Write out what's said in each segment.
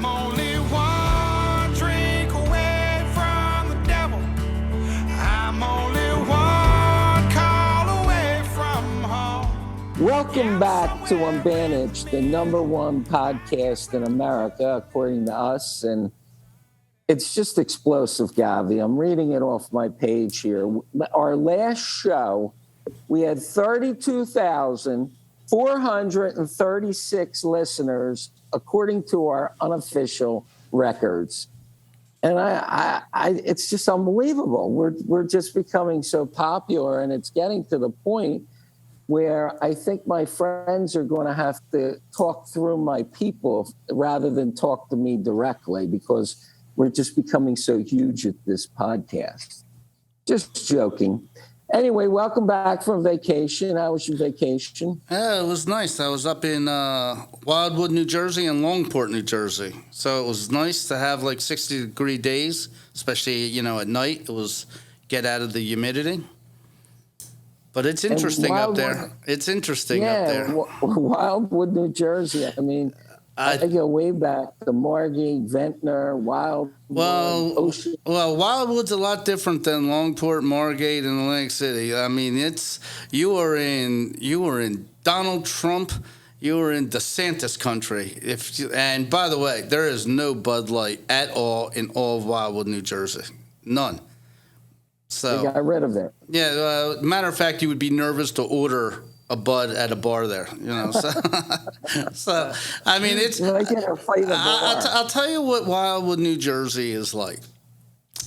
I'm only one drink away from the devil. I'm only one call away from home. Welcome back to Unbandaged, the number one podcast in America, according to us. And it's just explosive, Govy. I'm reading it off my page here. Our last show, we had 32,436 listeners, according to our unofficial records. And it's just unbelievable. We're just becoming so popular, and it's getting to the point where I think my friends are going to have to talk through my people rather than talk to me directly, because we're just becoming so huge at this podcast. Just joking. Anyway, welcome back from vacation. How was your vacation? Yeah, it was nice. I was up in Wildwood, New Jersey and Longport, New Jersey. So it was nice to have like 60-degree days, especially, at night. It was get out of the humidity. But it's interesting up there. It's interesting up there. Wildwood, New Jersey. I mean, I go way back to Margate, Ventnor, Wildwood, Ocean. Well, Wildwood's a lot different than Longport, Margate, and Atlantic City. I mean, you were in Donald Trump, you were in DeSantis country. And by the way, there is no Bud Light at all in all of Wildwood, New Jersey. None. So they got rid of it. Yeah, matter of fact, you would be nervous to order a Bud at a bar there, So I mean, it's. I'll tell you what Wildwood, New Jersey is like.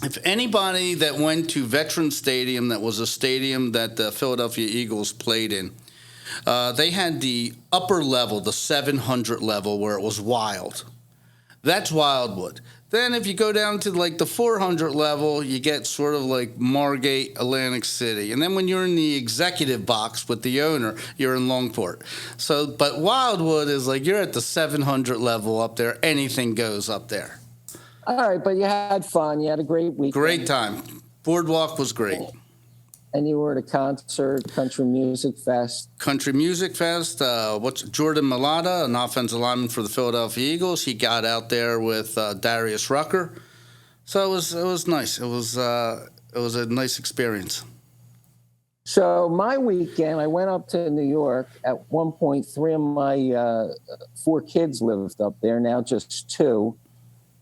If anybody that went to Veterans Stadium, that was a stadium that the Philadelphia Eagles played in, they had the upper level, the 700 level, where it was wild. That's Wildwood. Then if you go down to like the 400 level, you get sort of like Margate, Atlantic City. And then when you're in the executive box with the owner, you're in Longport. So, but Wildwood is like you're at the 700 level up there. Anything goes up there. All right, but you had fun. You had a great weekend. Great time. Boardwalk was great. And you were at a concert, Country Music Fest. Country Music Fest. Jordan Mailata, an offensive lineman for the Philadelphia Eagles. He got out there with Darius Rucker. So it was nice. It was a nice experience. So my weekend, I went up to New York. At one point, 3 of my 4 kids lived up there. Now just 2,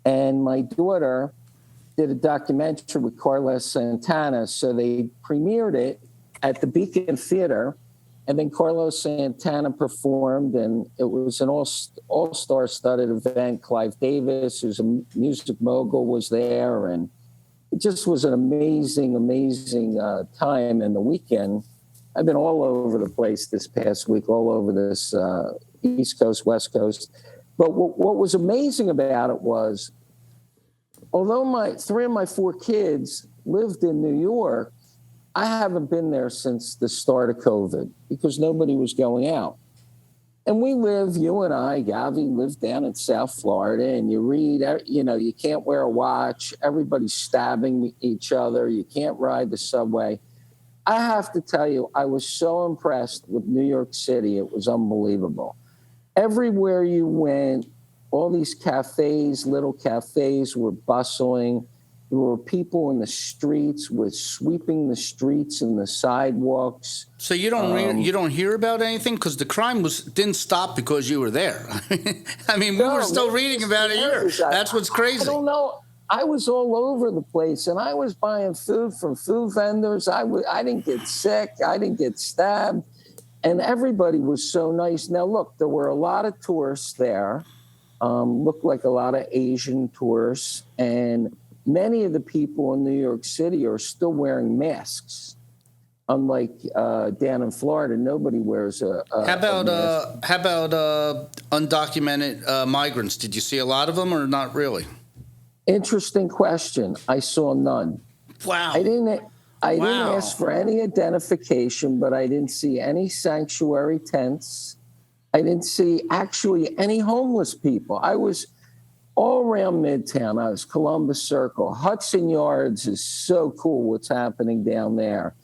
and my daughter did a documentary with Carlos Santana. So they premiered it at the Beacon Theater, and then Carlos Santana performed, and it was an all-star studded event. Clive Davis, who's a music mogul, was there, and it just was an amazing, amazing time. And the weekend, I've been all over the place this past week, all over this East Coast, West Coast. But what was amazing about it was, although 3 of my 4 kids lived in New York, I haven't been there since the start of COVID because nobody was going out. And you and I, Govy, live down in South Florida, and you read, you can't wear a watch. Everybody's stabbing each other. You can't ride the subway. I have to tell you, I was so impressed with New York City. It was unbelievable. Everywhere you went, all these little cafes were bustling. There were people in the streets sweeping the streets and the sidewalks. So you don't hear about anything because the crime didn't stop because you were there. I mean, we were still reading about it here. That's what's crazy. I don't know. I was all over the place, and I was buying food from food vendors. I didn't get sick. I didn't get stabbed, and everybody was so nice. Now, look, there were a lot of tourists there. Looked like a lot of Asian tourists, and many of the people in New York City are still wearing masks. Unlike down in Florida, nobody wears a mask. How about undocumented migrants? Did you see a lot of them or not really? Interesting question. I saw none. Wow. I didn't ask for any identification, but I didn't see any sanctuary tents. I didn't see actually any homeless people. I was all around Midtown. I was Columbus Circle. Hudson Yards is so cool what's happening down there.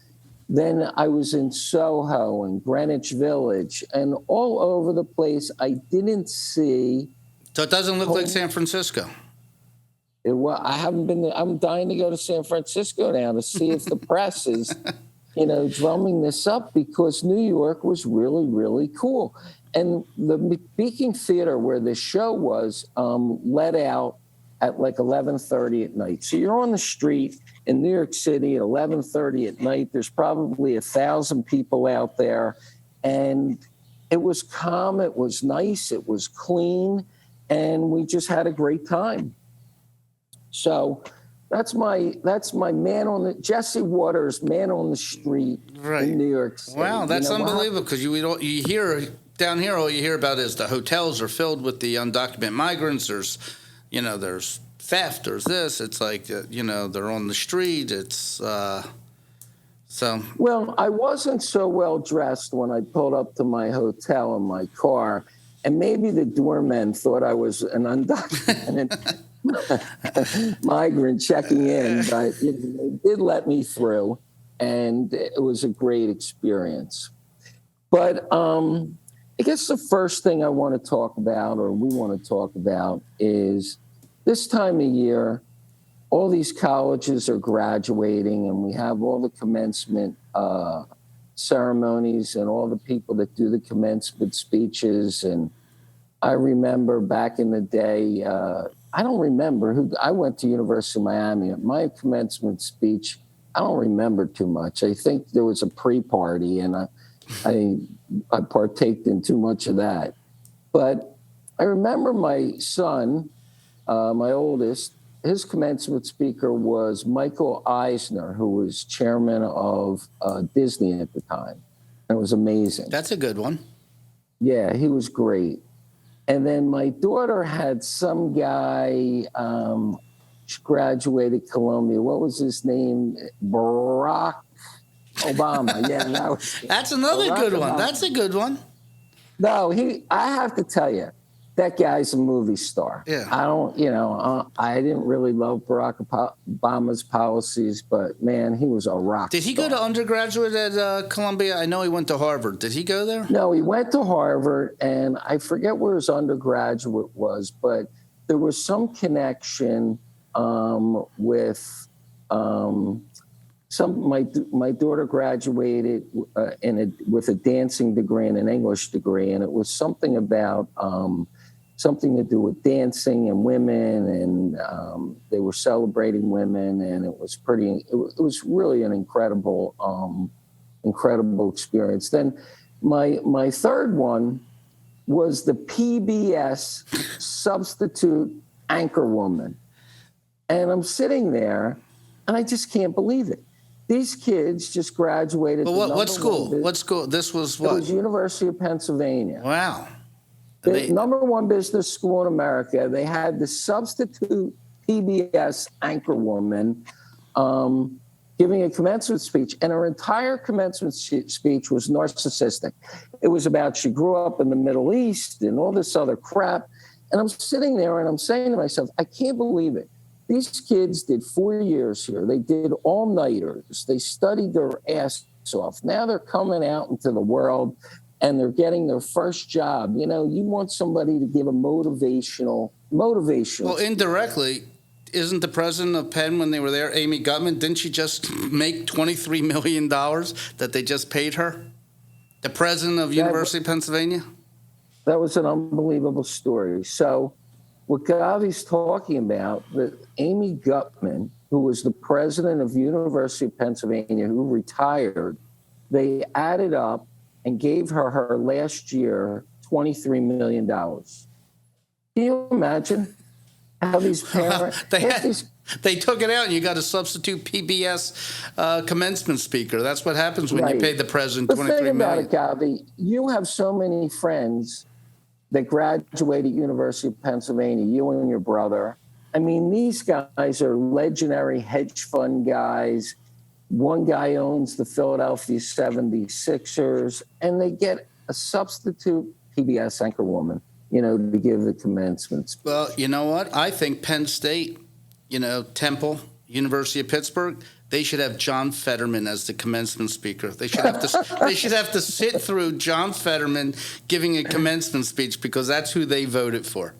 Then I was in Soho and Greenwich Village and all over the place. I didn't see So it doesn't look like San Francisco. I haven't been there. I'm dying to go to San Francisco now to see if the press is, drumming this up, because New York was really, really cool. And the Beacon Theater, where the show was, let out at like 11:30 at night. So you're on the street in New York City at 11:30 at night. There's probably 1,000 people out there, and it was calm. It was nice. It was clean, and we just had a great time. So that's my man on the Jesse Waters, man on the street in New York City. Wow, that's unbelievable, because you hear down here, all you hear about is the hotels are filled with the undocumented migrants. There's theft. There's this. It's like they're on the street. It's so. Well, I wasn't so well dressed when I pulled up to my hotel in my car, and maybe the doorman thought I was an undocumented migrant checking in, but they did let me through, and it was a great experience. But I guess the first thing I want to talk about, or we want to talk about, is this time of year, all these colleges are graduating, and we have all the commencement ceremonies and all the people that do the commencement speeches. And I remember back in the day, I don't remember who. I went to University of Miami. My commencement speech, I don't remember too much. I think there was a pre-party, and I partaked in too much of that. But I remember my son, my oldest, his commencement speaker was Michael Eisner, who was chairman of Disney at the time. And it was amazing. That's a good one. Yeah, he was great. And then my daughter had some guy, she graduated Columbia. What was his name? Barack Obama. Yeah, that's another good one. Obama. That's a good one. No, I have to tell you, that guy's a movie star. Yeah. I didn't really love Barack Obama's policies, but man, he was a rock star. Did he go to undergraduate at Columbia? I know he went to Harvard. Did he go there? No, he went to Harvard, and I forget where his undergraduate was, but there was some connection with my daughter graduated with a dancing degree and an English degree, and it was something about something to do with dancing and women, and they were celebrating women, and it was really an incredible experience. Then my third one was the PBS substitute anchor woman, and I'm sitting there, and I just can't believe it. These kids just graduated. But what school? What school? This was what? It was University of Pennsylvania. Wow. The number one business school in America. They had the substitute PBS anchor woman giving a commencement speech, and her entire commencement speech was narcissistic. It was about she grew up in the Middle East and all this other crap. And I'm sitting there and I'm saying to myself, I can't believe it. These kids did 4 years here. They did all-nighters. They studied their ass off. Now they're coming out into the world, and they're getting their first job. You want somebody to give a motivational. Well, indirectly, isn't the president of Penn, when they were there, Amy Gutman, didn't she just make $23 million that they just paid her? The president of University of Pennsylvania? That was an unbelievable story. So what Govy's talking about, that Amy Gutman, who was the president of University of Pennsylvania, who retired, they added up and gave her last year $23 million. Can you imagine how these parents... They took it out, and you got a substitute PBS commencement speaker. That's what happens when you pay the president $23 million. The thing about it, Govy, you have so many friends that graduated at University of Pennsylvania, you and your brother. I mean, these guys are legendary hedge fund guys. One guy owns the Philadelphia 76ers, and they get a substitute PBS anchor woman, to give the commencement speech. Well, you know what? I think Penn State, Temple, University of Pittsburgh, they should have John Fetterman as the commencement speaker. They should have to sit through John Fetterman giving a commencement speech, because that's who they voted for.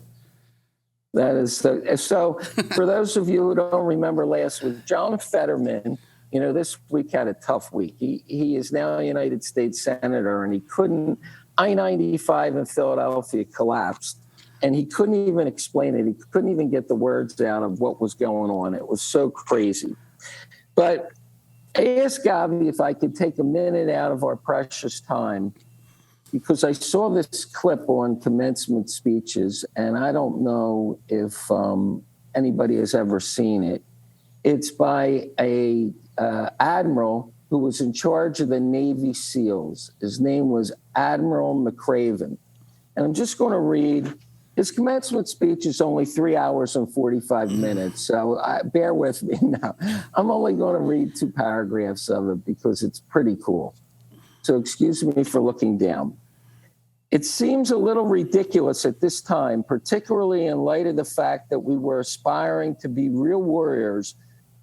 That is so. For those of you who don't remember last week, John Fetterman, this week had a tough week. He is now a United States Senator, and he couldn't. I-95 in Philadelphia collapsed, and he couldn't even explain it. He couldn't even get the words out of what was going on. It was so crazy. But I asked Govy if I could take a minute out of our precious time, because I saw this clip on commencement speeches, and I don't know if anybody has ever seen it. It's by a admiral who was in charge of the Navy SEALs. His name was Admiral McCraven. And I'm just going to read. His commencement speech is only 3 hours and 45 minutes, so bear with me now. I'm only going to read 2 paragraphs of it because it's pretty cool. So excuse me for looking down. It seems a little ridiculous at this time, particularly in light of the fact that we were aspiring to be real warriors,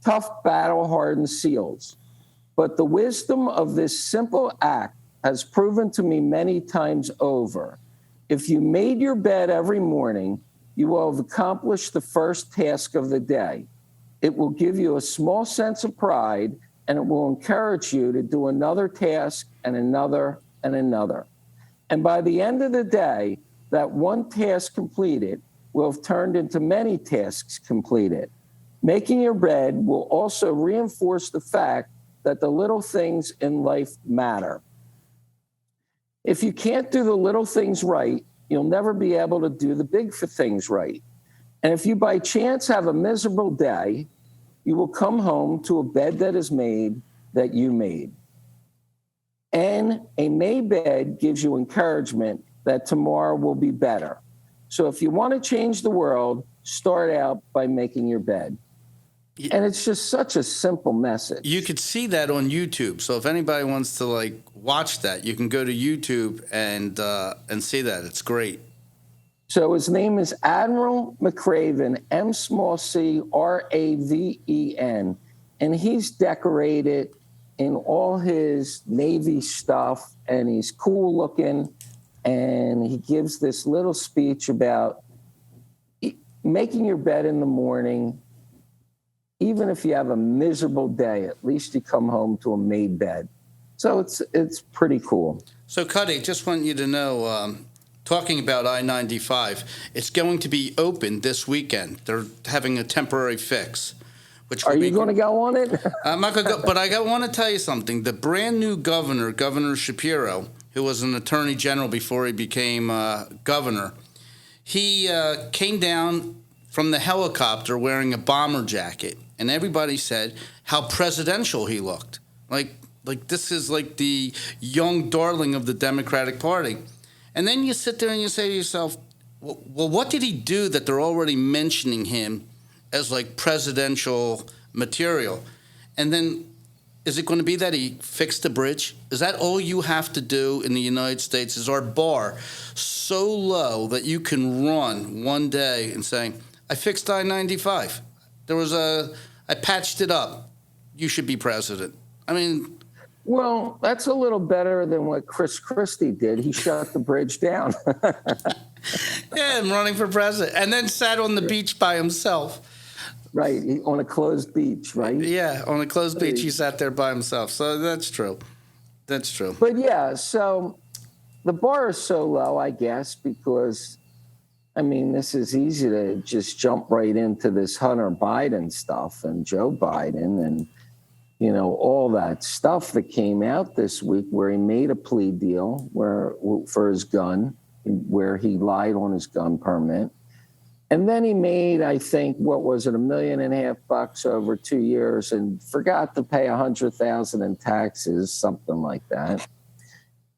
tough, battle-hardened SEALs. But the wisdom of this simple act has proven to me many times over. If you made your bed every morning, you will have accomplished the first task of the day. It will give you a small sense of pride, and it will encourage you to do another task and another and another. And by the end of the day, that one task completed will have turned into many tasks completed. Making your bed will also reinforce the fact that the little things in life matter. If you can't do the little things right, you'll never be able to do the big things right. And if you by chance have a miserable day, you will come home to a bed that is made, that you made. And a made bed gives you encouragement that tomorrow will be better. So if you want to change the world, start out by making your bed. And it's just such a simple message. You could see that on YouTube. So if anybody wants to watch that, you can go to YouTube and see that. It's great. So his name is Admiral McCraven, McCraven, and he's decorated in all his Navy stuff, and he's cool looking, and he gives this little speech about making your bed in the morning. Even if you have a miserable day, at least you come home to a made bed. So it's pretty cool. So, Cutty, just want you to know, talking about I-95, it's going to be open this weekend. They're having a temporary fix. Are you going to go on it? I'm not going to go, but I want to tell you something. The brand new governor, Governor Shapiro, who was an attorney general before he became governor, he came down from the helicopter wearing a bomber jacket. And everybody said how presidential he looked. Like this is like the young darling of the Democratic Party. And then you sit there and you say to yourself, well, what did he do that they're already mentioning him as presidential material? And then is it going to be that he fixed the bridge? Is that all you have to do in the United States? Is our bar so low that you can run one day and say, I fixed I-95. I patched it up. You should be president. I mean, well, that's a little better than what Chris Christie did. He shut the bridge down. Yeah, I'm running for president, and then sat on the beach by himself. Right, on a closed beach, right? Yeah, on a closed beach, he sat there by himself. So that's true. That's true. But yeah, so the bar is so low, I guess, because this is easy to just jump right into this Hunter Biden stuff and Joe Biden and, all that stuff that came out this week where he made a plea deal for his gun, where he lied on his gun permit. And then he made, I think, $1.5 million over 2 years and forgot to pay $100,000 in taxes, something like that.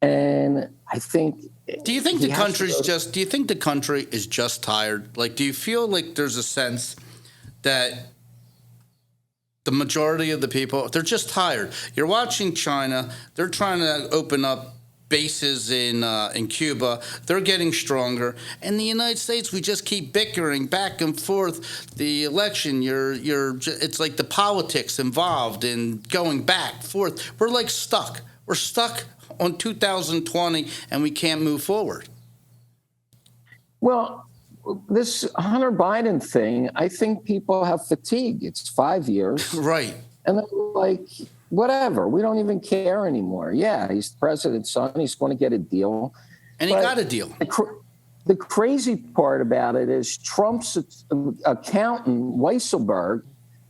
And I think. Do you think the country is just tired? Do you feel like there's a sense that the majority of the people, they're just tired? You're watching China. They're trying to open up bases in Cuba. They're getting stronger. In the United States, we just keep bickering back and forth. The election, it's like the politics involved in going back, forth. We're stuck. We're stuck on 2020, and we can't move forward. Well, this Hunter Biden thing, I think people have fatigue. It's 5 years. Right. And they're like, whatever, we don't even care anymore. Yeah, he's the president's son. He's going to get a deal. And he got a deal. The crazy part about it is Trump's accountant, Weisselberg,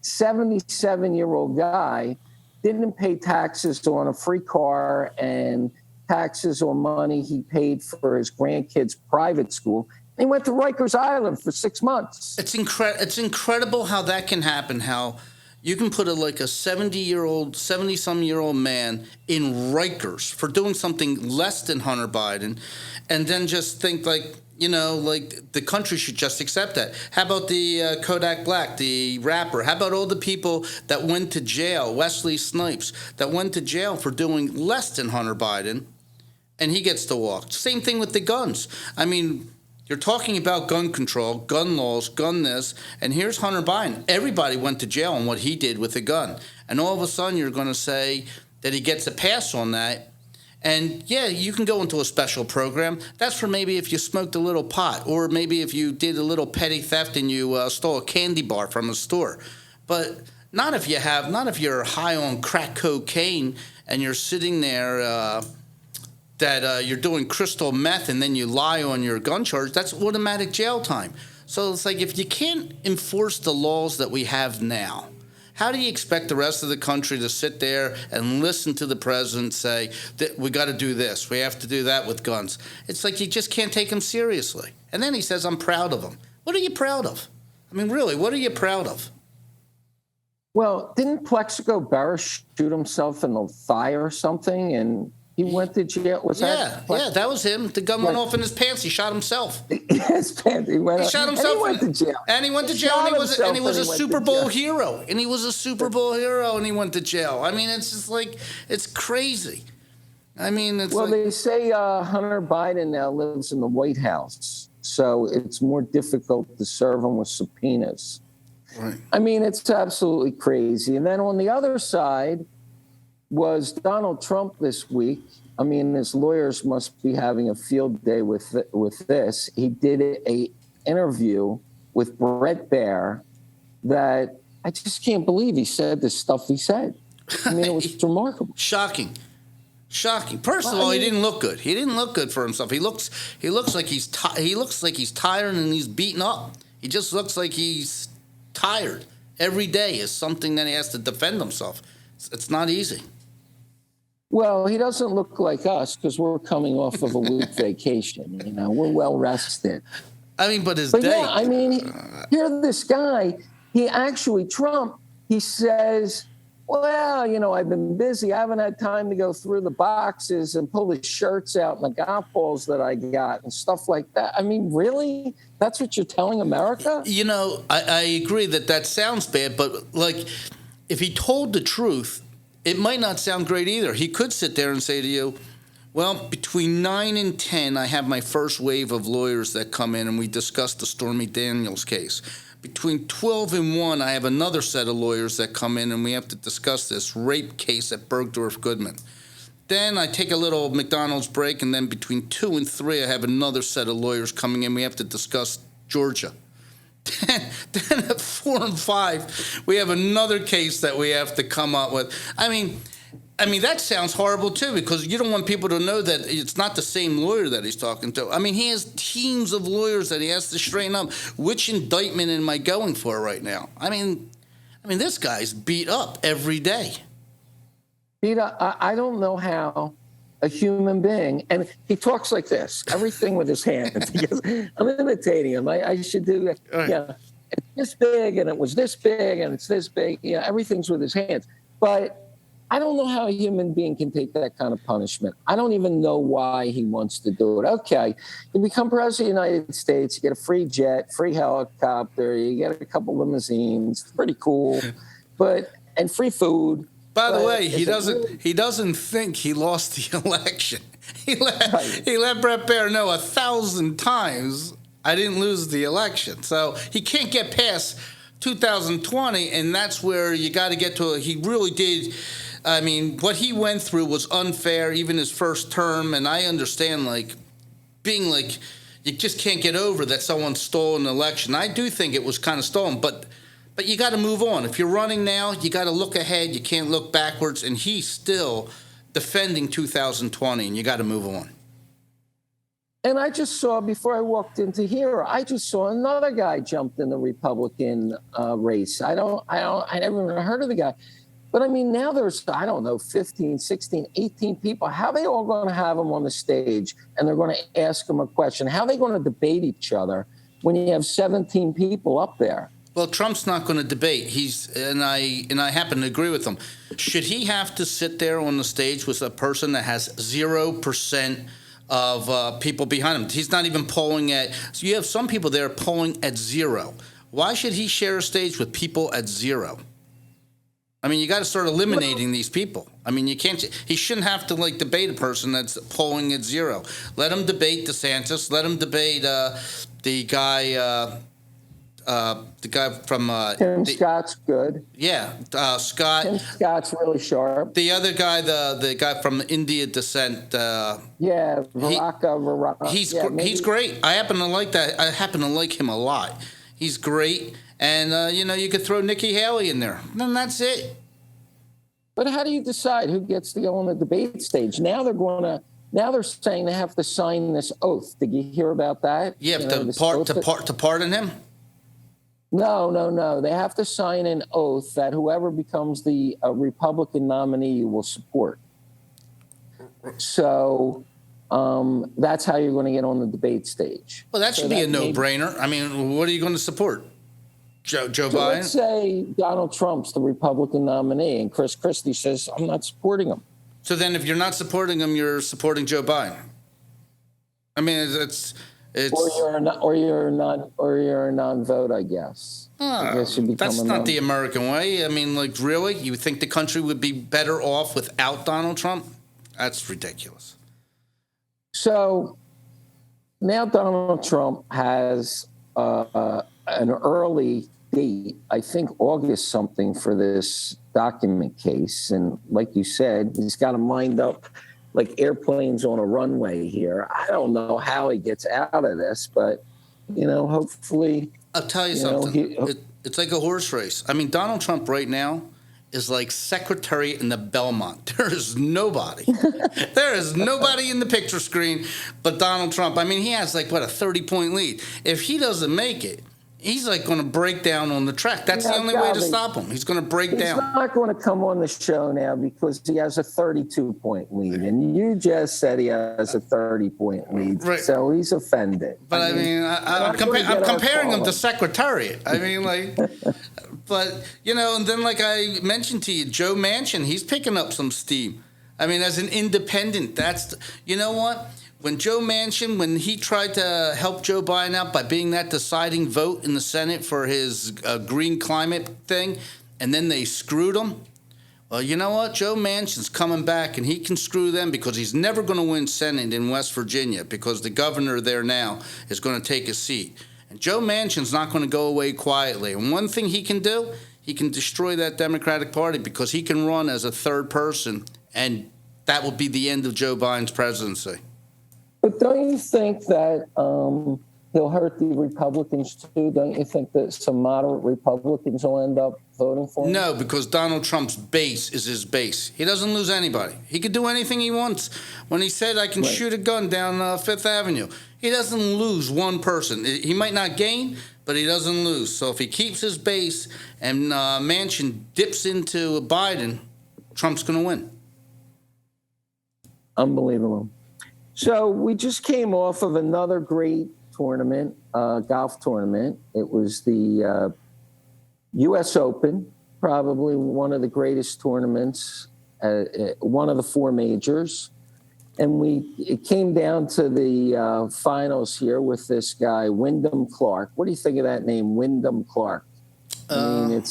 77-year-old guy, didn't pay taxes on a free car and taxes on money he paid for his grandkids' private school. He went to Rikers Island for 6 months. It's incredible how that can happen, how you can put a 70-some-year-old man in Rikers for doing something less than Hunter Biden, and then just think the country should just accept that. How about the Kodak Black, the rapper? How about all the people that went to jail, Wesley Snipes, that went to jail for doing less than Hunter Biden, and he gets to walk? Same thing with the guns. I mean, you're talking about gun control, gun laws, gun this, and here's Hunter Biden. Everybody went to jail on what he did with a gun. And all of a sudden you're going to say that he gets a pass on that. And, yeah, you can go into a special program. That's for maybe if you smoked a little pot, or maybe if you did a little petty theft and you stole a candy bar from a store. But not if you're high on crack cocaine and you're sitting there that you're doing crystal meth and then you lie on your gun charge. That's automatic jail time. So it's like, if you can't enforce the laws that we have now, how do you expect the rest of the country to sit there and listen to the president say that we got to do this, we have to do that with guns? It's like you just can't take him seriously. And then he says, I'm proud of him. What are you proud of? I mean, really, what are you proud of? Well, didn't Plexico Barris shoot himself in the thigh or something? And he went to jail. Yeah, that was him. The gun went off in his pants. He shot himself. His pants. He shot himself. And he went to jail. And he went to jail. And he was a Super Bowl hero. And he was a Super Bowl hero. And he went to jail. I mean, it's just like, it's crazy. I mean, it's they say Hunter Biden now lives in the White House, so it's more difficult to serve him with subpoenas. Right. I mean, it's absolutely crazy. And then on the other side was Donald Trump this week. I mean, his lawyers must be having a field day with this. He did a interview with Brett Baer that I just can't believe he said the stuff he said. I mean, it was remarkable. Shocking. First of all, he didn't look good. He didn't look good for himself. He looks like he's tired and he's beaten up. He just looks like he's tired. Every day is something that he has to defend himself. It's not easy. Well, he doesn't look like us because we're coming off of a week vacation. You know, we're well rested. I mean, but yeah, I mean, here's this guy. Trump, he says, well, you know, I've been busy. I haven't had time to go through the boxes and pull the shirts out and the golf balls that I got and stuff like that. I mean, really? That's what you're telling America? You know, I agree that sounds bad, but like, if he told the truth, it might not sound great either. He could sit there and say to you, well, between 9 and 10, I have my first wave of lawyers that come in and we discuss the Stormy Daniels case. Between 12 and 1, I have another set of lawyers that come in and we have to discuss this rape case at Bergdorf Goodman. Then I take a little McDonald's break, and then between 2 and 3, I have another set of lawyers coming in. We have to discuss Georgia. Then at 4 and 5, we have another case that we have to come up with. I mean, that sounds horrible, too, because you don't want people to know that it's not the same lawyer that he's talking to. I mean, he has teams of lawyers that he has to straighten up. Which indictment am I going for right now? I mean, this guy's beat up every day. Beat up. I don't know how a human being, and he talks like this, everything with his hands. He goes, I'm imitating him. I should do that. Right. Yeah, it's this big, and it was this big, and it's this big. Yeah, everything's with his hands. But I don't know how a human being can take that kind of punishment. I don't even know why he wants to do it. Okay, you become president of the United States, you get a free jet, free helicopter, you get a couple limousines. It's pretty cool, and free food. By the way, he doesn't think he lost the election. He let Brett Baer know 1,000 times, I didn't lose the election. So he can't get past 2020, and that's where you got to get to. He really did. I mean, what he went through was unfair, even his first term. And I understand, like, being like, You just can't get over that someone stole an election. I do think it was kind of stolen, but you got to move on. If you're running now, you got to look ahead. You can't look backwards. And he's still defending 2020, and you got to move on. And I just saw, before I walked into here, I just saw another guy jumped in the Republican race. I never even heard of the guy. But I mean, now there's, I don't know, 15, 16, 18 people. How are they all going to have them on the stage and they're going to ask them a question? How are they going to debate each other when you have 17 people up there? Well, Trump's not going to debate. And I happen to agree with him. Should he have to sit there on the stage with a person that has 0% of people behind him? He's not even polling at. So you have some people there polling at 0. Why should he share a stage with people at 0? I mean, you got to start eliminating these people. I mean, you can't. He shouldn't have to debate a person that's polling at 0. Let him debate DeSantis. Let him debate the guy from Tim Scott's good. Yeah, Scott. Tim Scott's really sharp. The other guy, the guy from India descent. Varaka. He's great. I happen to like that. I happen to like him a lot. He's great. And, you could throw Nikki Haley in there. Then that's it. But how do you decide who gets to go on the debate stage? Now they're saying they have to sign this oath. Did you hear about that? Yeah, to pardon him? No. They have to sign an oath that whoever becomes the Republican nominee you will support. So that's how you're going to get on the debate stage. Well, that should be a no-brainer. I mean, what are you going to support? Joe Biden? Let's say Donald Trump's the Republican nominee, and Chris Christie says, I'm not supporting him. So then if you're not supporting him, you're supporting Joe Biden. I mean, it's or you're a non-vote, I guess. That's not the American way. I mean, really? You think the country would be better off without Donald Trump? That's ridiculous. So now Donald Trump has an early date, I think August something, for this document case. And like you said, he's got them lined up like airplanes on a runway here. I don't know how he gets out of this, but, hopefully. I'll tell you something. It's like a horse race. I mean, Donald Trump right now is like secretary in the Belmont. There is nobody. There is nobody in the picture screen but Donald Trump. I mean, he has a 30-point lead. If he doesn't make it, he's going to break down on the track. That's the only way to stop him. He's going to break down. He's not going to come on the show now because he has a 32-point lead. And you just said he has a 30-point lead. Right. So he's offended. But I'm comparing him to Secretariat. I mean, but, and then I mentioned to you, Joe Manchin, he's picking up some steam. I mean, as an independent, you know what? When Joe Manchin, when he tried to help Joe Biden out by being that deciding vote in the Senate for his green climate thing, and then they screwed him, well, you know what? Joe Manchin's coming back, and he can screw them because he's never going to win Senate in West Virginia because the governor there now is going to take a seat. And Joe Manchin's not going to go away quietly. And one thing he can do, he can destroy that Democratic Party because he can run as a third person, and that will be the end of Joe Biden's presidency. But don't you think that he'll hurt the Republicans too? Don't you think that some moderate Republicans will end up voting for him? No, because Donald Trump's base is his base. He doesn't lose anybody. He can do anything he wants. When he said, I can shoot a gun down Fifth Avenue, he doesn't lose one person. He might not gain, but he doesn't lose. So if he keeps his base and Manchin dips into Biden, Trump's going to win. Unbelievable. So we just came off of another great tournament, golf tournament. It was the U.S. Open, probably one of the greatest tournaments, one of the 4 majors. And it came down to the finals here with this guy, Wyndham Clark. What do you think of that name, Wyndham Clark? I mean,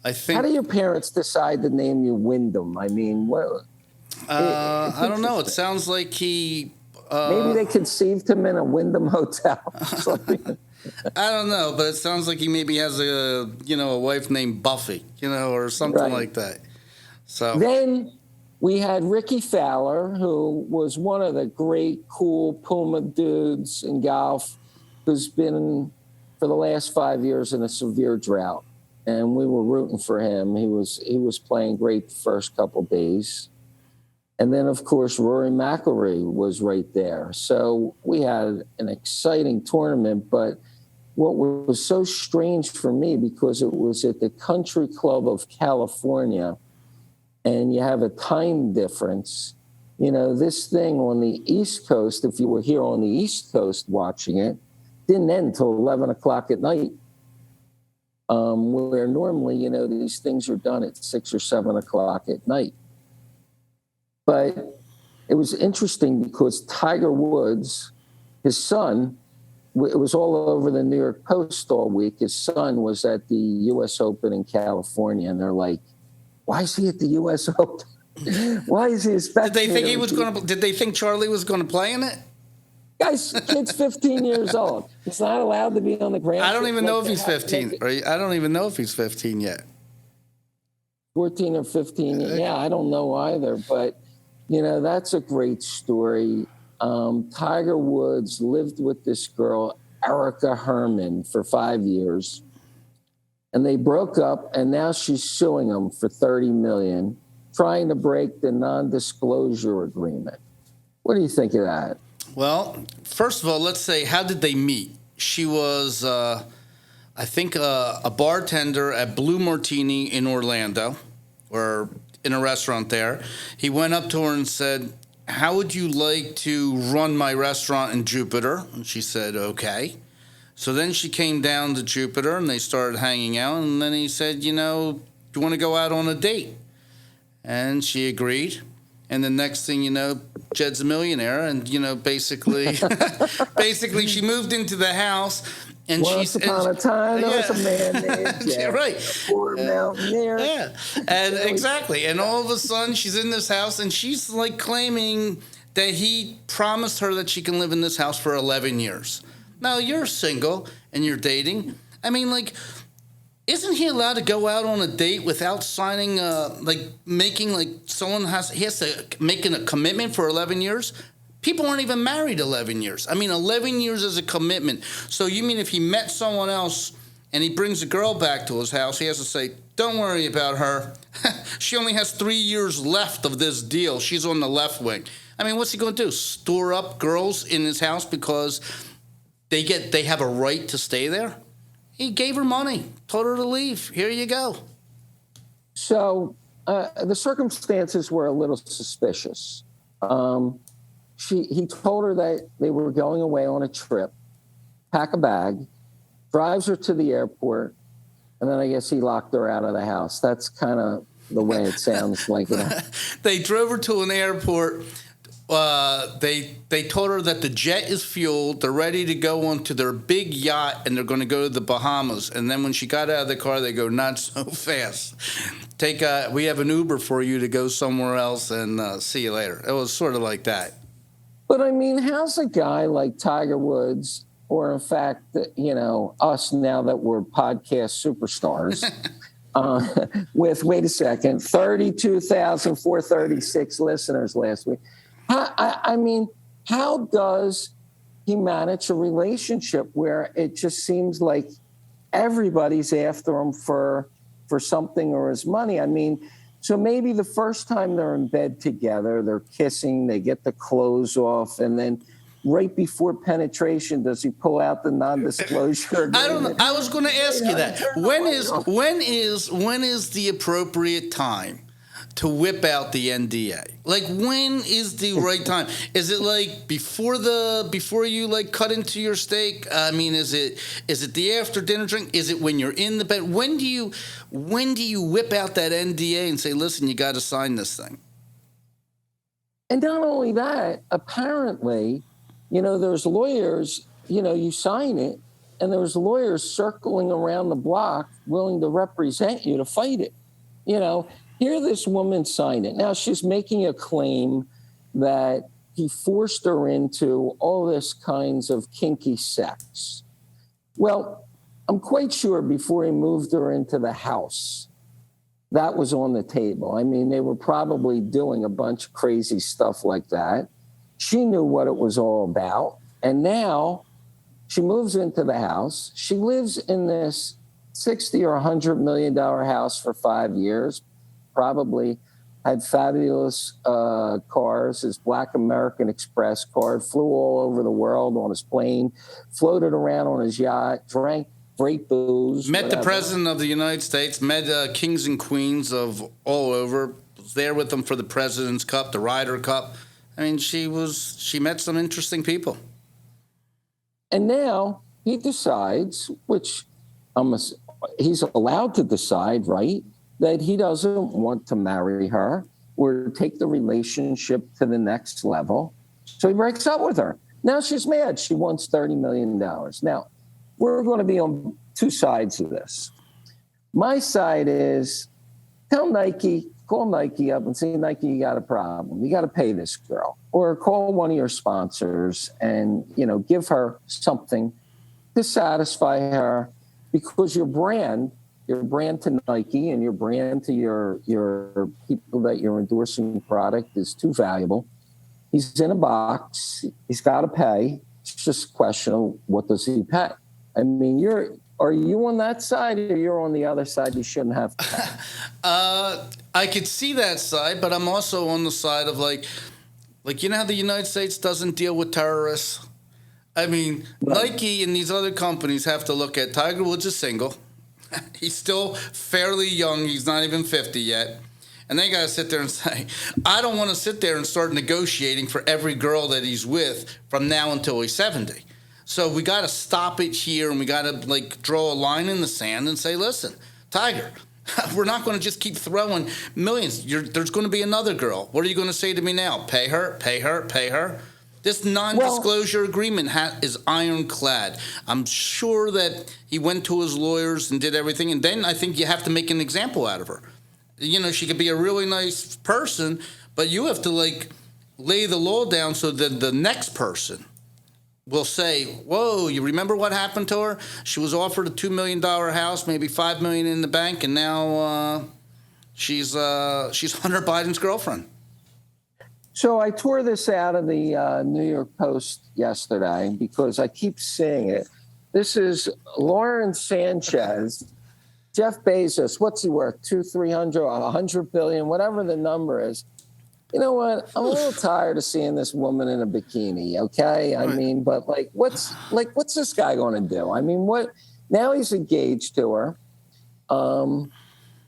I think. How do your parents decide to name you Wyndham? I mean, what? I don't know. It sounds like he. Maybe they conceived him in a Wyndham hotel. I don't know, but it sounds like he maybe has a wife named Buffy, or something like that. So we had Ricky Fowler, who was one of the great, cool Puma dudes in golf, who's been for the last 5 years in a severe drought. And we were rooting for him. He was playing great the first couple days. And then, of course, Rory McIlroy was right there. So we had an exciting tournament. But what was so strange for me, because it was at the Country Club of California, and you have a time difference. This thing on the East Coast, if you were here on the East Coast watching it, didn't end until 11 o'clock at night. Where normally, these things are done at 6 or 7 o'clock at night. But it was interesting because Tiger Woods, his son, it was all over the New York Post all week. His son was at the U.S. Open in California, and they're like, why is he at the U.S. Open? Why is he a spectator? Did they think Charlie was going to play in it? Kid's 15 years old. He's not allowed to be on the ground. I don't even know if he's 15. I don't even know if he's 15 yet. 14 or 15. Yeah, I don't know either. But, that's a great story. Tiger Woods lived with this girl, Erica Herman, for 5 years. And they broke up, and now she's suing him for $30 million, trying to break the non-disclosure agreement. What do you think of that? Well, first of all, let's say, how did they meet? She was, I think, a bartender at Blue Martini in Orlando, or in a restaurant there. He went up to her and said, how would you like to run my restaurant in Jupiter? And she said, okay. So then she came down to Jupiter, and they started hanging out. And then he said, do you want to go out on a date? And she agreed. And the next thing you know, Jed's a millionaire. And, basically, she moved into the house. And Once upon a time, there was a man named Jed. Right. Poor mountaineer. Yeah. And exactly. And all of a sudden, she's in this house, and she's like claiming that he promised her that she can live in this house for 11 years. Now, you're single and you're dating. I mean, isn't he allowed to go out on a date without signing, making, he has to make a commitment for 11 years? People aren't even married 11 years. I mean, 11 years is a commitment. So you mean if he met someone else and he brings a girl back to his house, he has to say, don't worry about her. She only has 3 years left of this deal. She's on the left wing. I mean, what's he going to do? Store up girls in his house because they have a right to stay there? He gave her money, told her to leave. Here you go. So the circumstances were a little suspicious. He told her that they were going away on a trip, pack a bag, drives her to the airport, and then I guess he locked her out of the house. That's kind of the way it sounds like it. They drove her to an airport. They told her that the jet is fueled. They're ready to go onto their big yacht, and they're going to go to the Bahamas. And then when she got out of the car, they go, not so fast. We have an Uber for you to go somewhere else, and see you later. It was sort of like that. But I mean, how's a guy like Tiger Woods, or in fact, us now that we're podcast superstars, with, wait a second, 32,436 listeners last week. I mean, how does he manage a relationship where it just seems like everybody's after him for something or his money? I mean, so maybe the first time they're in bed together, they're kissing, they get the clothes off, and then right before penetration, does he pull out the non-disclosure agreement? I don't know. I was going to ask you that. When is the appropriate time to whip out the NDA? Like, when is the right time? Is it like before you cut into your steak? I mean, is it the after dinner drink? Is it when you're in the bed? When do you whip out that NDA and say, listen, you got to sign this thing? And not only that, apparently, there's lawyers, you sign it, and there's lawyers circling around the block willing to represent you to fight it. Here this woman signed it. Now she's making a claim that he forced her into all this kinds of kinky sex. Well, I'm quite sure before he moved her into the house, that was on the table. I mean, they were probably doing a bunch of crazy stuff like that. She knew what it was all about. And now she moves into the house. She lives in this $60 or $100 million house for 5 years, probably had fabulous cars, his Black American Express card, flew all over the world on his plane, floated around on his yacht, drank great booze. Met whatever. the President of the United States, met kings and queens of all over, was there with them for the President's Cup, the Ryder Cup. I mean, she met some interesting people. And now he decides, which he's allowed to decide, right, that he doesn't want to marry her or take the relationship to the next level. So he breaks up with her. Now she's mad. She wants $30 million. Now, we're going to be on two sides of this. My side is call Nike up and say, Nike, you got a problem. You got to pay this girl. Or call one of your sponsors and, give her something to satisfy her, because your brand to Nike and your brand to your people that you're endorsing the product is too valuable. He's in a box. He's got to pay. It's just a question of what does he pay? I mean, are you on that side or you're on the other side? You shouldn't have to pay. I could see that side, but I'm also on the side of like how the United States doesn't deal with terrorists. I mean, right. Nike and these other companies have to look at Tiger Woods is single. He's still fairly young. He's not even 50 yet. And they got to sit there and say, I don't want to sit there and start negotiating for every girl that he's with from now until he's 70. So we got to stop it here, and we got to draw a line in the sand and say, listen, Tiger, we're not going to just keep throwing millions. There's going to be another girl. What are you going to say to me now? Pay her, pay her, pay her. This non-disclosure agreement is ironclad. I'm sure that he went to his lawyers and did everything, and then I think you have to make an example out of her. She could be a really nice person, but you have to lay the law down so that the next person will say, whoa, you remember what happened to her? She was offered a $2 million house, maybe $5 million in the bank, and now she's Hunter Biden's girlfriend. So I tore this out of the New York Post yesterday because I keep seeing it. This is Lauren Sanchez, Jeff Bezos. What's he worth? 300, 100 billion, whatever the number is. You know what? I'm a little tired of seeing this woman in a bikini. Okay, I mean, but what's this guy going to do? I mean, what? Now he's engaged to her.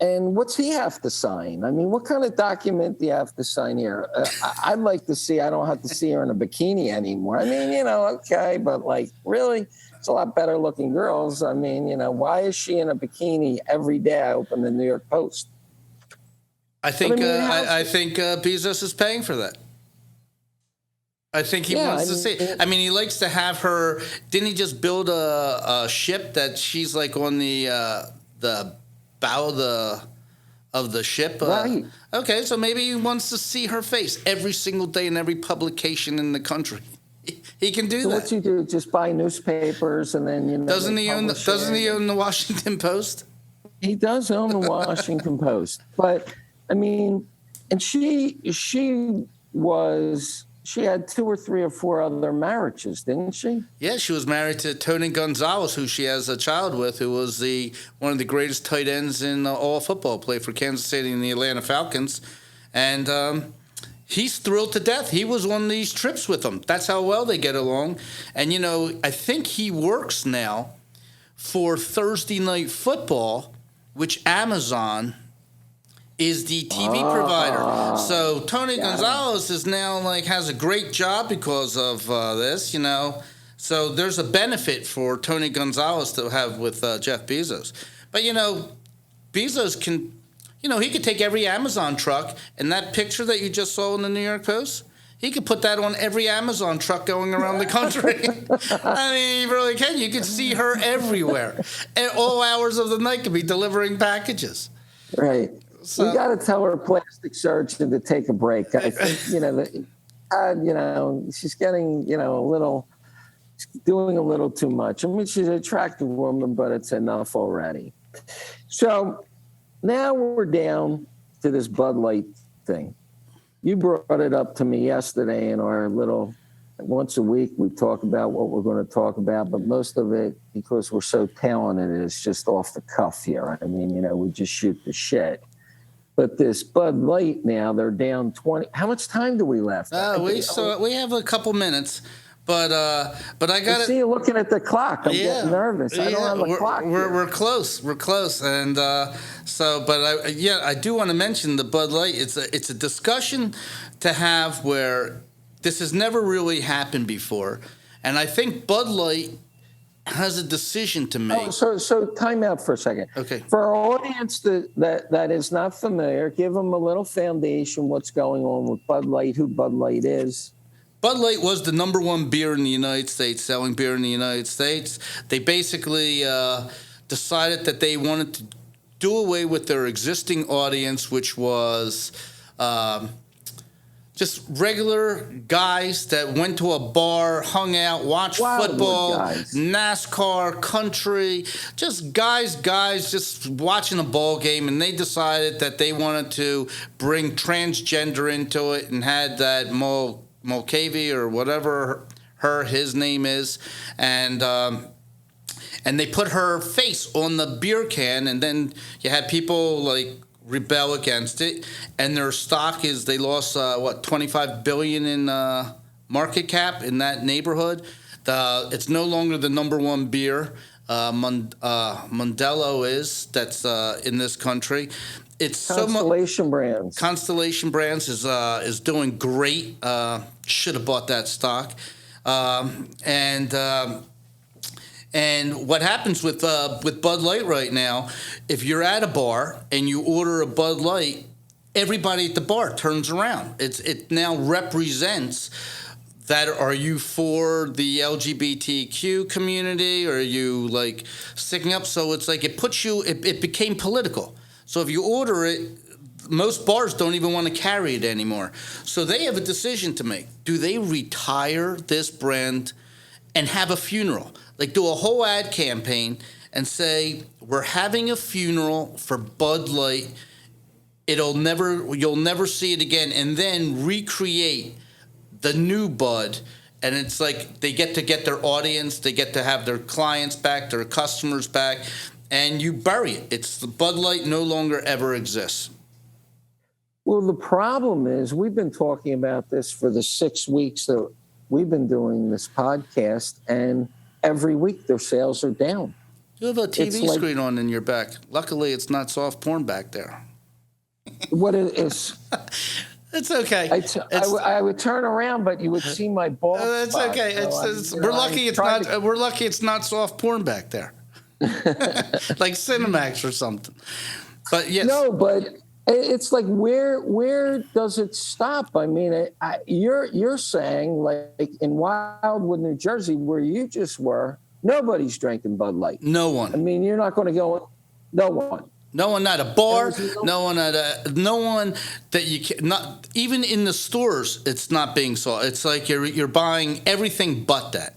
And what's he have to sign? I mean, what kind of document do you have to sign here? I'd like to see, I don't have to see her in a bikini anymore. I mean, okay, but really, it's a lot better looking girls. I mean, why is she in a bikini every day I open the New York Post? I think Bezos is paying for that. I think he wants to see. I mean, he likes to have her. Didn't he just build a ship that she's on the bow of the ship? Right. Okay, so maybe he wants to see her face every single day in every publication in the country. He can do that. What's he do? Just buy newspapers and then Doesn't he own the Washington Post? He does own the Washington Post, but I mean, and she had 2 or 3 or 4 other marriages, didn't she? Yeah, she was married to Tony Gonzalez, who she has a child with, who was one of the greatest tight ends in all football, played for Kansas City and the Atlanta Falcons. And he's thrilled to death. He was on these trips with them. That's how well they get along. And, I think he works now for Thursday Night Football, which Amazon is the TV provider. So Tony Gonzalez is now has a great job because of this, So there's a benefit for Tony Gonzalez to have with Jeff Bezos. But, Bezos can, he could take every Amazon truck, and that picture that you just saw in the New York Post, he could put that on every Amazon truck going around the country. I mean, you really can. You could see her everywhere. At all hours of the night could be delivering packages. Right. So, we got to tell her plastic surgeon to take a break. I think, she's getting, doing a little too much. I mean, she's an attractive woman, but it's enough already. So now we're down to this Bud Light thing. You brought it up to me yesterday in our little, once a week we talk about what we're going to talk about, but most of it, because we're so talented, is just off the cuff here. I mean, we just shoot the shit. But this Bud Light now, they're down 20. How much time do we left? We have a couple minutes, but I got to see you looking at the clock. I'm getting nervous. I don't have a clock. We're close. We're close, and I do want to mention the Bud Light. It's a discussion to have where this has never really happened before, and I think Bud Light has a decision to make. So time out for a second. Okay. For our audience that is not familiar, give them a little foundation. What's going on with Bud Light? Who Bud Light is? Bud Light was the number one beer in the United States, selling beer in the United States. They basically decided that they wanted to do away with their existing audience, which was just regular guys that went to a bar, hung out, watched football, NASCAR, country, just guys just watching a ball game, and they decided that they wanted to bring transgender into it and had that McCraven or whatever his name is, and they put her face on the beer can, and then you had people like rebel against it, and their stock is they lost $25 billion in market cap in that neighborhood. It's no longer the number one beer. Modelo is that's in this country. It's Constellation Brands. Constellation Brands is doing great. Should have bought that stock, And what happens with Bud Light right now, if you're at a bar and you order a Bud Light, everybody at the bar turns around. It now represents that. Are you for the LGBTQ community? Or are you like sticking up? So it's like it became political. So if you order it, most bars don't even want to carry it anymore. So they have a decision to make. Do they retire this brand and have a funeral? Like do a whole ad campaign and say, we're having a funeral for Bud Light. You'll never see it again. And then recreate the new Bud. And it's like they get to get their audience. They get to have their clients back, their customers back. And you bury it. It's the Bud Light no longer ever exists. Well, the problem is we've been talking about this for the 6 weeks that we've been doing this podcast, and every week their sales are down. You have a TV screen on in your back. Luckily, it's not soft porn back there. What it is? It's okay. I would turn around, but you would see my ball. It's okay. We're lucky it's not soft porn back there, like Cinemax or something. But yes. No, but it's like where does it stop? I mean, you're saying like in Wildwood, New Jersey, where you just were, nobody's drinking Bud Light. No one. I mean, you're not going to go. No one. No one at a bar. No one that you can not even in the stores. It's not being sold. It's like you're buying everything but that.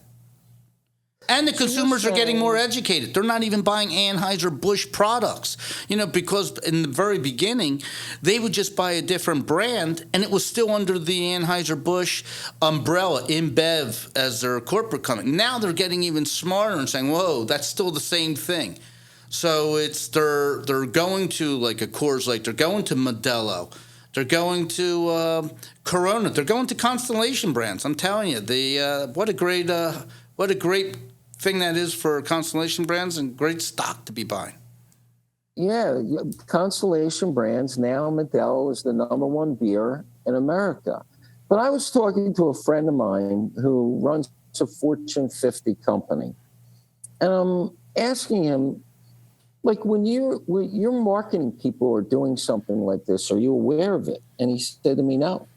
And the consumers are getting more educated. They're not even buying Anheuser-Busch products, because in the very beginning, they would just buy a different brand, and it was still under the Anheuser-Busch umbrella, InBev, as their corporate company. Now they're getting even smarter and saying, whoa, that's still the same thing. So they're going to like a Coors Light, they're going to Modelo, they're going to Corona, they're going to Constellation Brands. I'm telling you, what a great thing that is for Constellation Brands, and great stock to be buying. Yeah, Constellation Brands, now Modelo is the number one beer in America. But I was talking to a friend of mine who runs a Fortune 50 company, and I'm asking him, like, when your marketing people are doing something like this, are you aware of it? And he said to me, no.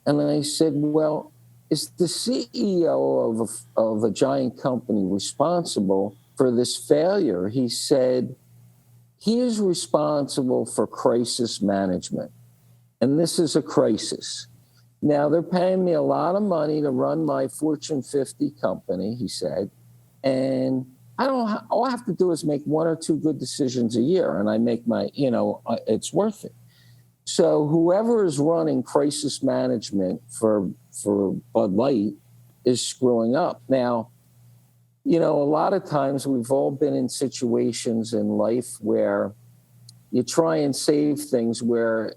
And I said, well, is the CEO of a giant company responsible for this failure? He said he is responsible for crisis management, and this is a crisis. Now, they're paying me a lot of money to run my Fortune 50 company, he said, and all I have to do is make one or two good decisions a year, and I make my, it's worth it. So whoever is running crisis management for Bud Light is screwing up. Now, a lot of times we've all been in situations in life where you try and save things where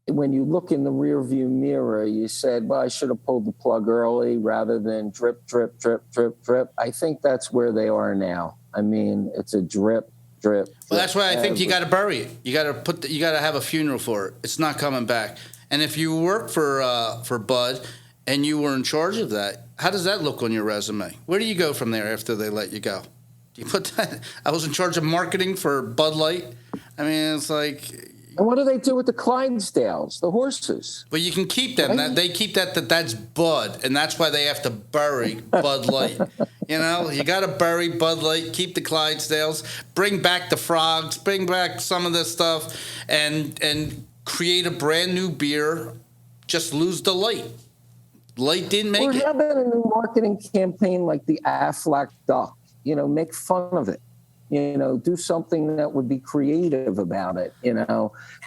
when you look in the rearview mirror, you said, well, I should have pulled the plug early rather than drip, drip, drip, drip, drip. I think that's where they are now. I mean, it's a drip, drip. Well, that's why I think you got to bury it. You got to have a funeral for it. It's not coming back. And if you work for Bud and you were in charge of that, how does that look on your resume? Where do you go from there after they let you go? Do you put that? I was in charge of marketing for Bud Light. I mean, it's like. And what do they do with the Clydesdales, the horses? Well, you can keep them. Right? They keep that's Bud, and that's why they have to bury Bud Light. You got to bury Bud Light, keep the Clydesdales, bring back the frogs, bring back some of this stuff, and create a brand new beer. Just lose the light. Light didn't make it. Or how about a new marketing campaign like the Aflac Duck? Make fun of it. Do something that would be creative about it.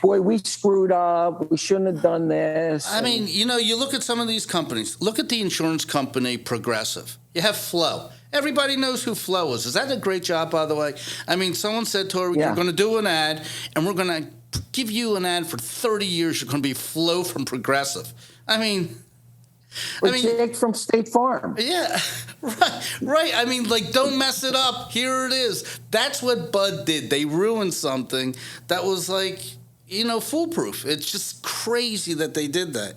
Boy, we screwed up. We shouldn't have done this. I mean, you look at some of these companies. Look at the insurance company Progressive. You have Flo. Everybody knows who Flo is. Is that a great job, by the way? I mean, someone said to her, You're going to do an ad, and we're going to give you an ad for 30 years. You're going to be Flo from Progressive. I mean, Jake from State Farm. Yeah, right. I mean, don't mess it up. Here it is. That's what Bud did. They ruined something that was foolproof. It's just crazy that they did that.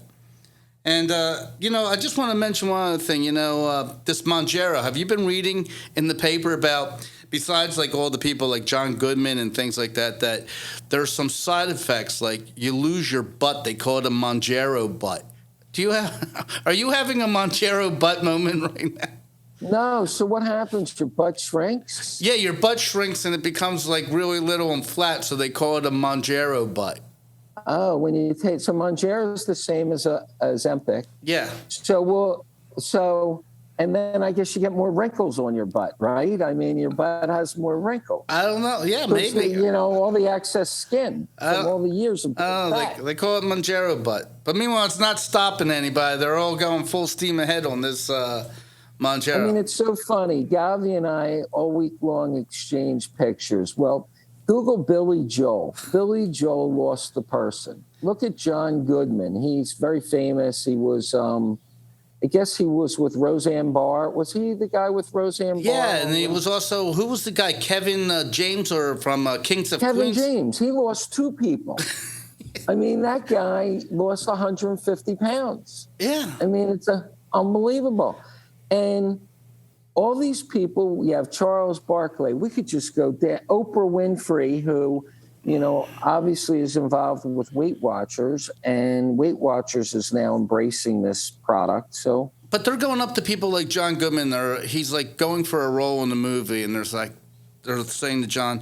And, I just want to mention one other thing. This Mounjaro, have you been reading in the paper about, besides all the people like John Goodman and things like that there's some side effects, like you lose your butt. They call it a Mounjaro butt. Are you having a Mounjaro butt moment right now? No. So what happens? Your butt shrinks? Yeah, your butt shrinks and it becomes really little and flat. So they call it a Mounjaro butt. Oh, when you take Mounjaro is the same as Ozempic. Yeah. And then I guess you get more wrinkles on your butt, right? I mean, your butt has more wrinkles. I don't know. Yeah, maybe. All the excess skin from all the years of fat. They call it Mounjaro butt. But meanwhile, it's not stopping anybody. They're all going full steam ahead on this Mounjaro. I mean, it's so funny. Govy and I all week long exchange pictures. Well, Google Billy Joel. Billy Joel lost the person. Look at John Goodman. He's very famous. He was... I guess he was with Roseanne Barr. Was he the guy with Roseanne Barr? Yeah, and he was also, who was the guy? Kevin James or from Kings of Kevin Queens? Kevin James. He lost two people. I mean, that guy lost 150 pounds. Yeah. I mean, it's unbelievable. And all these people, you have Charles Barkley. We could just go down. Oprah Winfrey, who... obviously is involved with Weight Watchers, and Weight Watchers is now embracing this product. So, but they're going up to people like John Goodman. He's going for a role in the movie, and they're saying to John,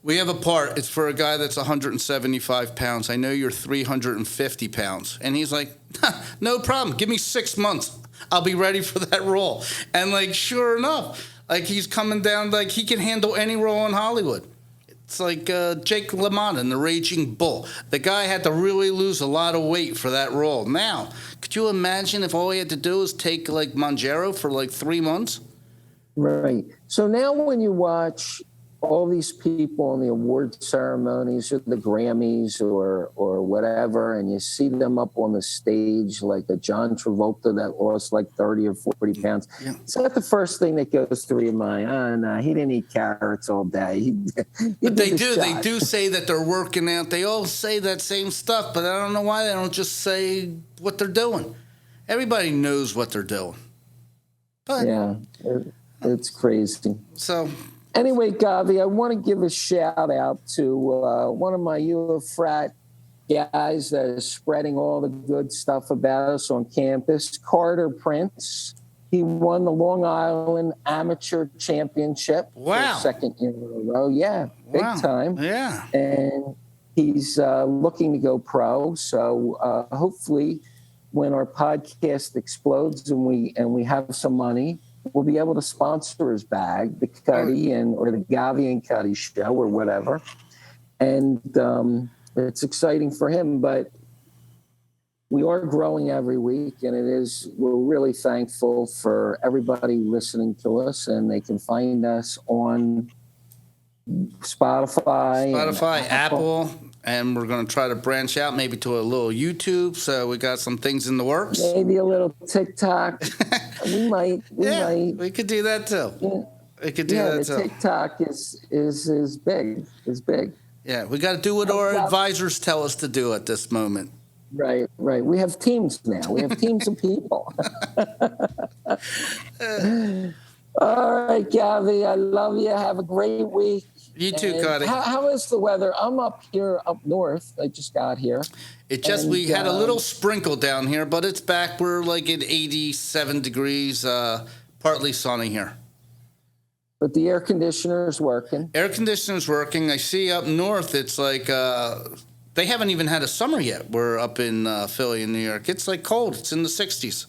"We have a part. It's for a guy that's 175 pounds. I know you're 350 pounds." And he's like, "No problem. Give me 6 months. I'll be ready for that role." And sure enough, he's coming down. He can handle any role in Hollywood. It's like Jake LaMotta in The Raging Bull. The guy had to really lose a lot of weight for that role. Now, could you imagine if all he had to do was take Mounjaro for 3 months? Right. So now when you watch all these people in the award ceremonies or the Grammys or whatever, and you see them up on the stage like a John Travolta that lost 30 or 40 pounds, It's not the first thing that goes through your mind. Oh, no, he didn't eat carrots all day. But they do. They do say that they're working out. They all say that same stuff, but I don't know why they don't just say what they're doing. Everybody knows what they're doing. But, yeah, it's crazy. So... Anyway, Govy, I want to give a shout out to one of my frat guys that is spreading all the good stuff about us on campus, Carter Prince. He won the Long Island Amateur Championship for the second year in a row. Yeah, big time. Yeah. And he's looking to go pro. So hopefully when our podcast explodes and we have some money, we'll be able to sponsor his bag, the Cutty or the Govy and Cutty show or whatever. And it's exciting for him, but we are growing every week, and we're really thankful for everybody listening to us, and they can find us on Spotify, Apple, and we're going to try to branch out maybe to a little YouTube. So we got some things in the works. Maybe a little TikTok. we might. We could do that too. Yeah. We could do that too. TikTok is big. Is big. Yeah, we got to do what our advisors tell us to do at this moment. Right. We have teams now. We have teams of people. All right, Govy, I love you. Have a great week. You too, Cutty. How is the weather? I'm up north. I just got here. We had a little sprinkle down here, but it's back. We're like at 87 degrees, partly sunny here. But the air conditioner is working. Air conditioner's working. I see up north, it's like... they haven't even had a summer yet. We're up in Philly and New York. It's like cold. It's in the 60s.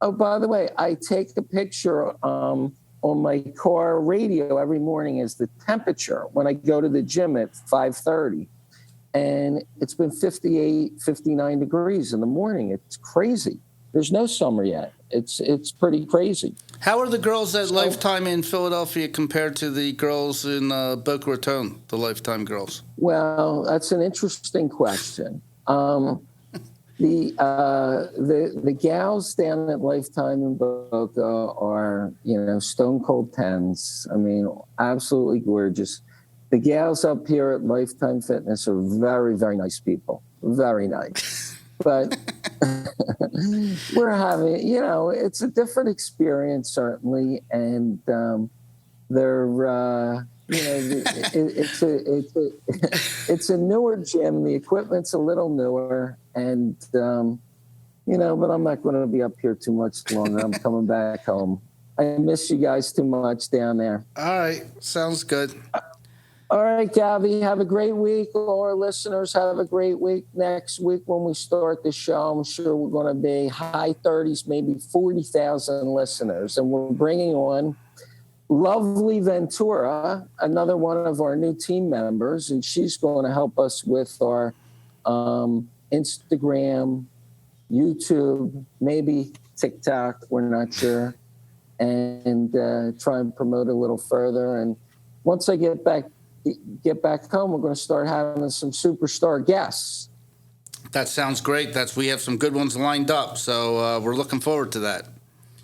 Oh, by the way, I take a picture on my car radio every morning as the temperature when I go to the gym at 5:30. And it's been 58, 59 degrees in the morning. It's crazy. There's no summer yet. It's pretty crazy. How are the girls at Lifetime in Philadelphia compared to the girls in Boca Raton, the Lifetime girls? Well, that's an interesting question. The gals down at Lifetime in Boca are, stone cold 10s. I mean, absolutely gorgeous. The gals up here at Lifetime Fitness are very, very nice people. Very nice. But we're having, it's a different experience, certainly. And they're, it's a newer gym. The equipment's a little newer. And, but I'm not going to be up here too much longer. I'm coming back home. I miss you guys too much down there. All right. Sounds good. All right, Govy, have a great week. All our listeners have a great week. Next week when we start the show, I'm sure we're going to be high 30s, maybe 40,000 listeners. And we're bringing on lovely Ventura, another one of our new team members, and she's going to help us with our Instagram, YouTube, maybe TikTok, we're not sure, and try and promote a little further. And once I get back home, we're going to start having some superstar guests. That sounds great. We have some good ones lined up, so we're looking forward to that.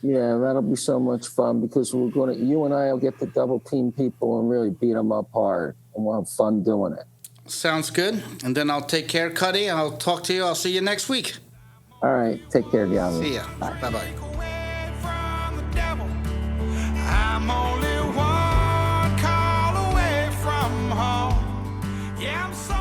Yeah, that'll be so much fun because you and I will get to double team people and really beat them up hard, and we'll have fun doing it. Sounds good. And then I'll take care, Cutty. I'll talk to you. I'll see you next week. All right. Take care, Govy. See ya. Bye. Bye-bye. I'm only one call away from home. Yeah, I'm so